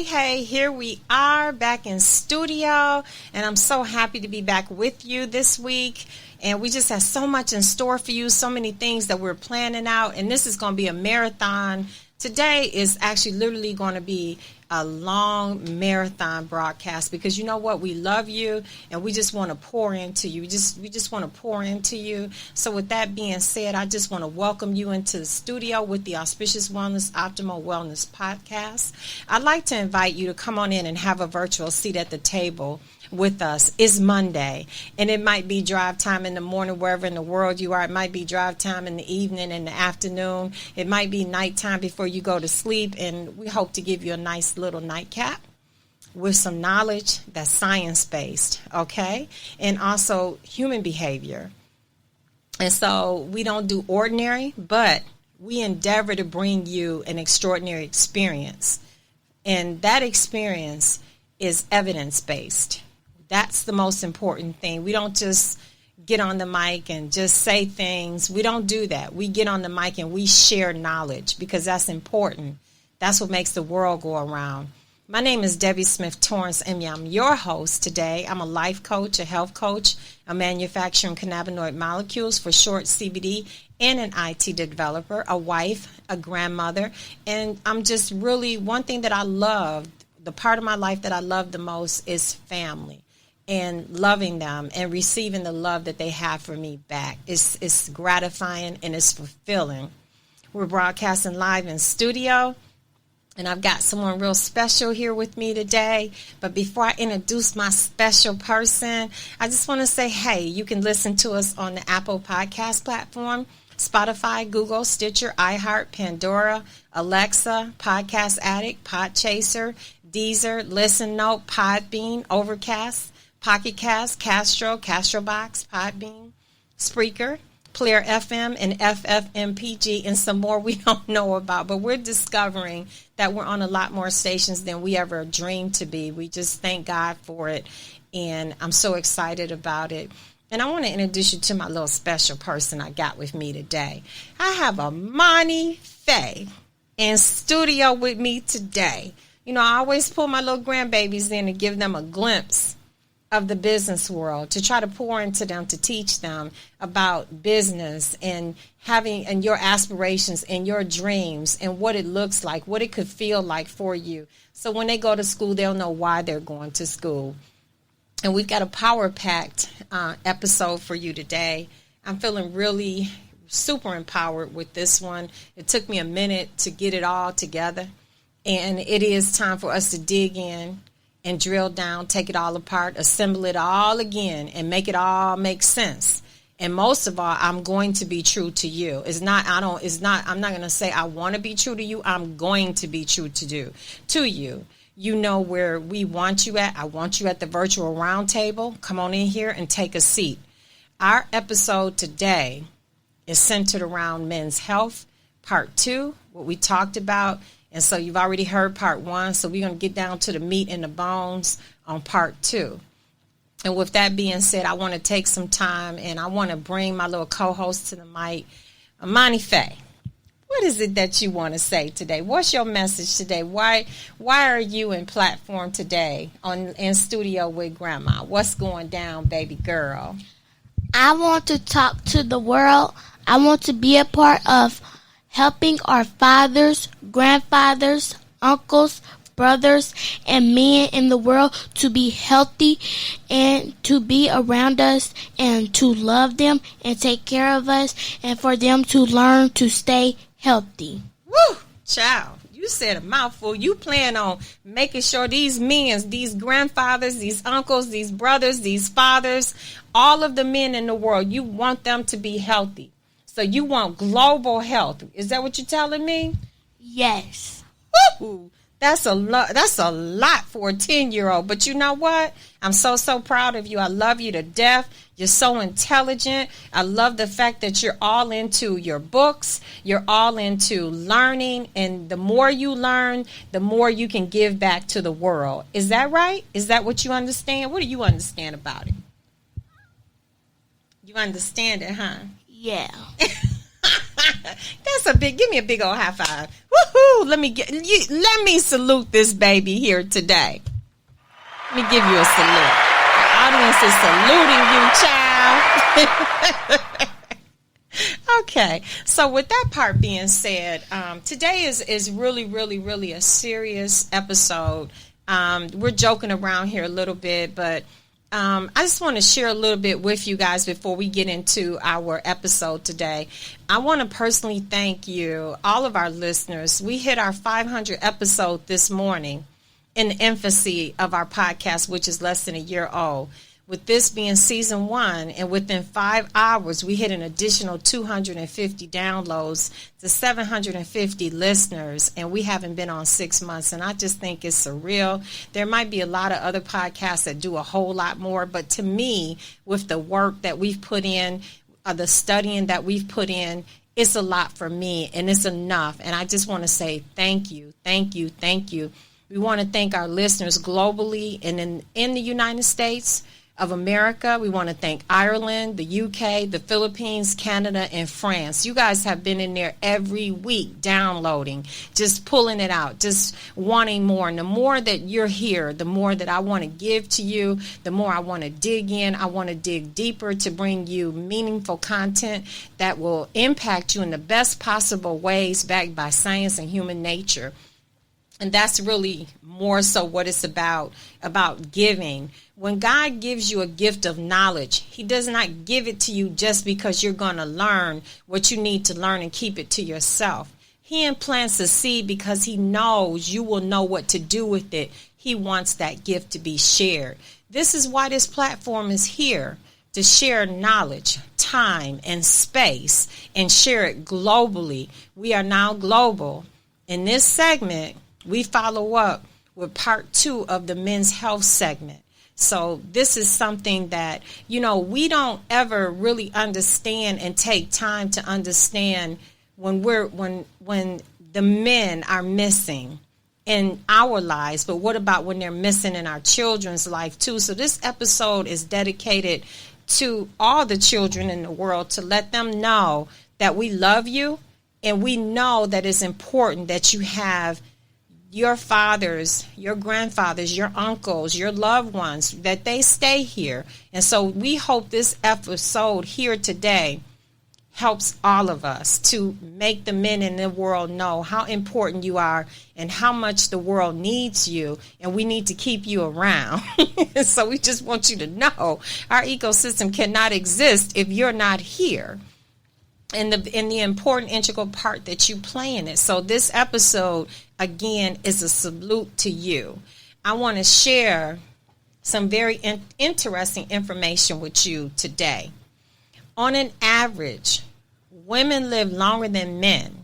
Hey, here we are back in studio, and I'm so happy to be back with you this week. And we just have so much in store for you, so many things that we're planning out, and this is going to be a marathon. Today is actually literally going to be a long marathon broadcast because you know what? We love you and we just want to pour into you. We just want to pour into you. So with that being said, I just want to welcome you into the studio with the Auspicious Wellness Optimal Wellness Podcast. I'd like to invite you to come on in and have a virtual seat at the table with us. It's Monday, and it might be drive time in the morning wherever in the world you are. It might be drive time in the evening, in the afternoon. It might be nighttime before you go to sleep, and we hope to give you a nice little nightcap with some knowledge that's science-based, okay? And also human behavior. And so we don't do ordinary, but we endeavor to bring you an extraordinary experience. And that experience is evidence-based. That's the most important thing. We don't just get on the mic and just say things. We don't do that. We get on the mic and we share knowledge because that's important. That's what makes the world go around. My name is Debbie Smith Torrance, and I'm your host today. I'm a life coach, a health coach, a manufacturing cannabinoid molecules, for short CBD, and an IT developer, a wife, a grandmother. And I'm just really, one thing that I love, the part of my life that I love the most is family. And loving them and receiving the love that they have for me back. It's gratifying and it's fulfilling. We're broadcasting live in studio, and I've got someone real special here with me today. But before I introduce my special person, I just want to say, hey, you can listen to us on the Apple Podcast platform, Spotify, Google, Stitcher, iHeart, Pandora, Alexa, Podcast Addict, Podchaser, Deezer, Listen Note, Podbean, Overcast, Pocket Cast, Castro, Castrobox, Podbean, Spreaker, Player FM, and FFmpg, and some more we don't know about. But we're discovering that we're on a lot more stations than we ever dreamed to be. We just thank God for it, and I'm so excited about it. And I want to introduce you to my little special person I got with me today. I have Amani Faye in studio with me today. You know, I always pull my little grandbabies in and give them a glimpse of the business world, to try to pour into them, to teach them about business and having, and your aspirations and your dreams and what it looks like, what it could feel like for you. So when they go to school, they'll know why they're going to school. And we've got a power-packed episode for you today. I'm feeling really super empowered with this one. It took me a minute to get it all together, and it is time for us to dig in and drill down, take it all apart, assemble it all again, and make it all make sense. And most of all, I'm going to be true to you. I'm not going to say I want to be true to you. I'm going to be true to you. You know where we want you at. I want you at the virtual roundtable. Come on in here and take a seat. Our episode today is centered around men's health, part 2, what we talked about. And so you've already heard part 1, so we're going to get down to the meat and the bones on part 2. And with that being said, I want to take some time and I want to bring my little co-host to the mic, Amani Faye. What is it that you want to say today? What's your message today? Why are you in platform today in studio with Grandma? What's going down, baby girl? I want to talk to the world. I want to be a part of helping our fathers, grandfathers, uncles, brothers, and men in the world to be healthy and to be around us and to love them and take care of us and for them to learn to stay healthy. Woo! Child, you said a mouthful. You plan on making sure these men, these grandfathers, these uncles, these brothers, these fathers, all of the men in the world, you want them to be healthy. So you want global health. Is that what you're telling me? Yes. Woo! That's a lot for a 10-year-old. But you know what? I'm so proud of you. I love you to death. You're so intelligent. I love the fact that you're all into your books. You're all into learning. And the more you learn, the more you can give back to the world. Is that right? Is that what you understand? What do you understand about it? You understand it, huh? Yeah. Give me a big old high five. Woohoo! Let me salute this baby here today. Let me give you a salute. The audience is saluting you, child. Okay, so with that part being said, today is really, really, really a serious episode. We're joking around here a little bit, but I just want to share a little bit with you guys before we get into our episode today. I want to personally thank you, all of our listeners. We hit our 500 episode this morning in the infancy of our podcast, which is less than a year old. With this being season 1, and within 5 hours, we hit an additional 250 downloads to 750 listeners, and we haven't been on 6 months. And I just think it's surreal. There might be a lot of other podcasts that do a whole lot more, but to me, with the work that we've put in, the studying that we've put in, it's a lot for me, and it's enough. And I just want to say thank you, thank you, thank you. We want to thank our listeners globally and in the United States of America. We want to thank Ireland, the UK, the Philippines, Canada, and France. You guys have been in there every week downloading, just pulling it out, just wanting more. And the more that you're here, the more that I want to give to you, the more I want to dig in. I want to dig deeper to bring you meaningful content that will impact you in the best possible ways, backed by science and human nature. And that's really more so what it's about giving. When God gives you a gift of knowledge, he does not give it to you just because you're going to learn what you need to learn and keep it to yourself. He implants a seed because he knows you will know what to do with it. He wants that gift to be shared. This is why this platform is here, to share knowledge, time, and space, and share it globally. We are now global. In this segment, we follow up with part 2 of the men's health segment. So this is something that, we don't ever really understand and take time to understand when the men are missing in our lives. But what about when they're missing in our children's life too? So this episode is dedicated to all the children in the world, to let them know that we love you, and we know that it's important that you have your fathers, your grandfathers, your uncles, your loved ones, that they stay here. And so we hope this episode here today helps all of us to make the men in the world know how important you are and how much the world needs you, and we need to keep you around. So we just want you to know our ecosystem cannot exist if you're not here. And the important integral part that you play in it. So this episode, again, is a salute to you. I want to share some very interesting information with you today. On an average, women live longer than men.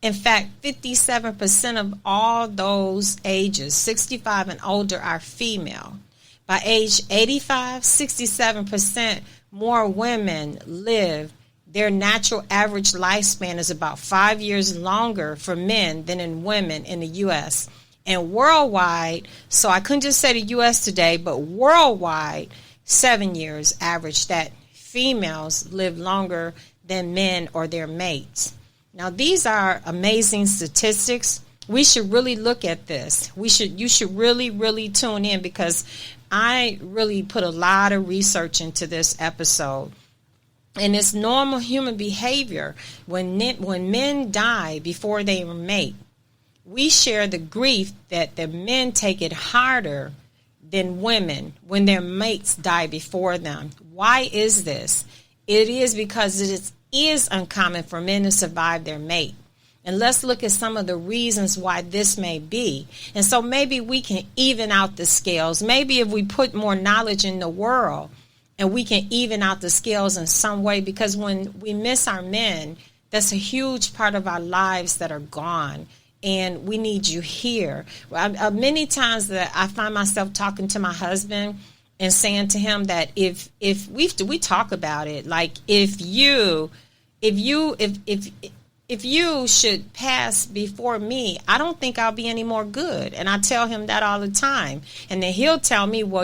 In fact, 57% of all those ages, 65 and older, are female. By age 85, 67% more women live. Their natural average lifespan is about 5 years longer for men than in women in the U.S. And worldwide, so I couldn't just say the U.S. today, but worldwide, 7 years average that females live longer than men or their mates. Now, these are amazing statistics. We should really look at this. You should really, really tune in, because I really put a lot of research into this episode. And it's normal human behavior when men die before they mate. We share the grief that the men take it harder than women when their mates die before them. Why is this? It is because it is uncommon for men to survive their mate. And let's look at some of the reasons why this may be. And so maybe we can even out the scales. Maybe if we put more knowledge in the world, and we can even out the scales in some way, because when we miss our men, that's a huge part of our lives that are gone. And we need you here. Many times that I find myself talking to my husband and saying to him that if we talk about it, like if if you should pass before me, I don't think I'll be any more good. And I tell him that all the time. And then he'll tell me, well,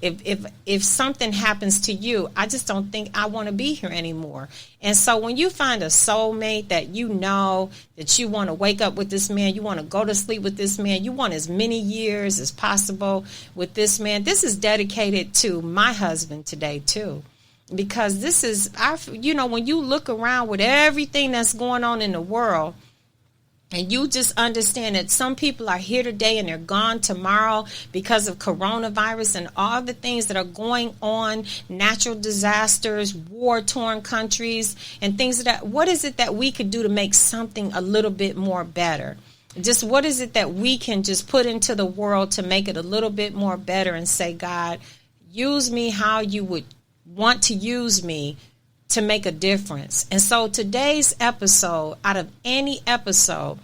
if something happens to you, I just don't think I want to be here anymore. And so when you find a soulmate that you know that you want to wake up with this man, you want to go to sleep with this man, you want as many years as possible with this man, this is dedicated to my husband today too. Because this is, when you look around with everything that's going on in the world, and you just understand that some people are here today and they're gone tomorrow because of coronavirus and all the things that are going on, natural disasters, war-torn countries, and things like that. What is it that we could do to make something a little bit more better? Just what is it that we can just put into the world to make it a little bit more better and say, God, use me how you would want to use me to make a difference. And so today's episode, out of any episode,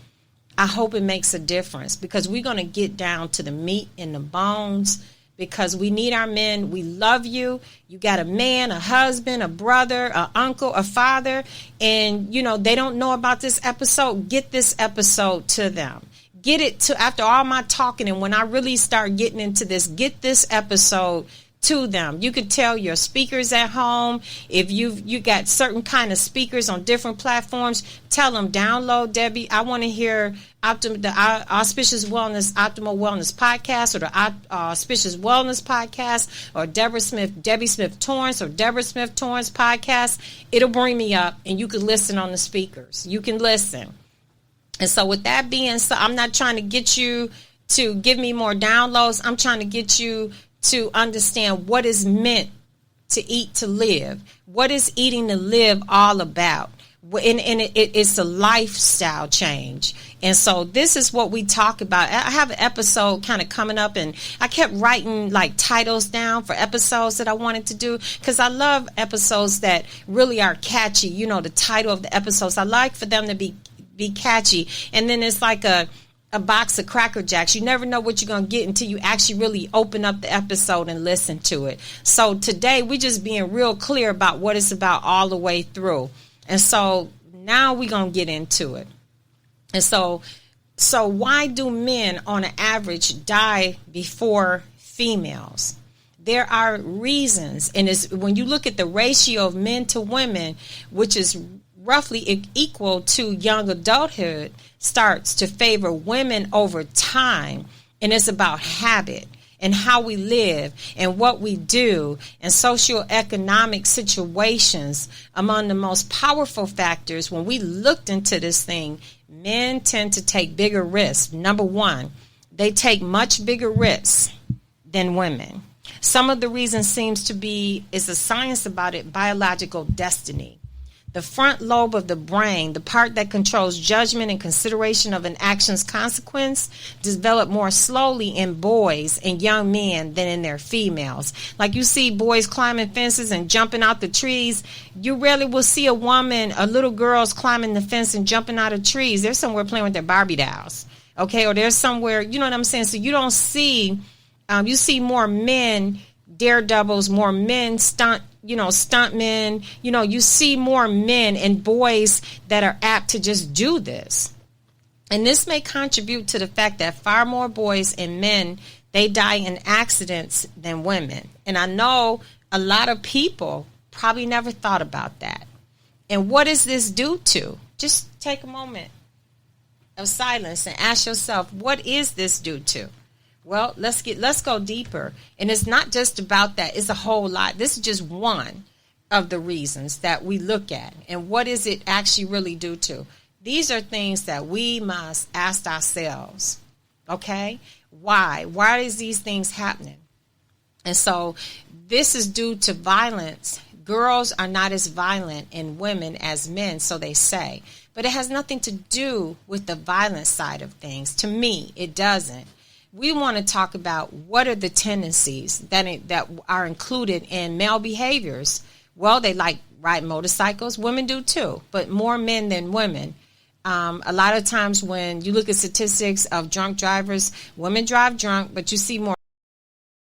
I hope it makes a difference, because we're going to get down to the meat and the bones, because we need our men. We love you. You got a man, a husband, a brother, an uncle, a father, and they don't know about this episode. Get this episode to them. Get it to, after all my talking, and when I really start getting into this, get this episode to them. You could tell your speakers at home, if you got certain kind of speakers on different platforms, tell them, download Debbie. I want to hear the Auspicious Wellness, Optimal Wellness podcast, or the Auspicious Wellness podcast, or Debbie Smith Torrance, or Deborah Smith Torrance podcast. It'll bring me up, and you can listen on the speakers. You can listen. And so with that being said, I'm not trying to get you to give me more downloads. I'm trying to get you to understand what is meant to eat to live. What is eating to live all about? And it's a lifestyle change. And so this is what we talk about. I have an episode kind of coming up, and I kept writing like titles down for episodes that I wanted to do, because I love episodes that really are catchy. The title of the episodes, I like for them to be catchy. And then it's like a box of Cracker Jacks. You never know what you're going to get until you actually really open up the episode and listen to it. So today we're just being real clear about what it's about all the way through. And so now we're going to get into it. And so why do men on an average die before females? There are reasons. And it's, when you look at the ratio of men to women, which is roughly equal to young adulthood, starts to favor women over time. And it's about habit and how we live and what we do, and socioeconomic situations. Among the most powerful factors, when we looked into this thing, men tend to take bigger risks. Number one, they take much bigger risks than women. Some of the reason seems to be, is the science about it, biological destiny. The front lobe of the brain, the part that controls judgment and consideration of an action's consequence, develop more slowly in boys and young men than in their females. Like you see boys climbing fences and jumping out the trees. You rarely will see a little girls climbing the fence and jumping out of trees. They're somewhere playing with their Barbie dolls. Okay, or they're somewhere, you know what I'm saying? So you don't see, you see more men daredevils, more men stuntmen, you see more men and boys that are apt to just do this. And this may contribute to the fact that far more boys and men, they die in accidents than women. And I know a lot of people probably never thought about that. And what is this due to? Just take a moment of silence and ask yourself, what is this due to? Well, let's go deeper. And it's not just about that. It's a whole lot. This is just one of the reasons that we look at. And what is it actually really due to? These are things that we must ask ourselves. Okay? Why? Why is these things happening? And so this is due to violence. Girls are not as violent in women as men, so they say. But it has nothing to do with the violent side of things. To me, it doesn't. We want to talk about what are the tendencies that are included in male behaviors. Well, they like ride motorcycles. Women do too, but more men than women. A lot of times when you look at statistics of drunk drivers, women drive drunk, but you see more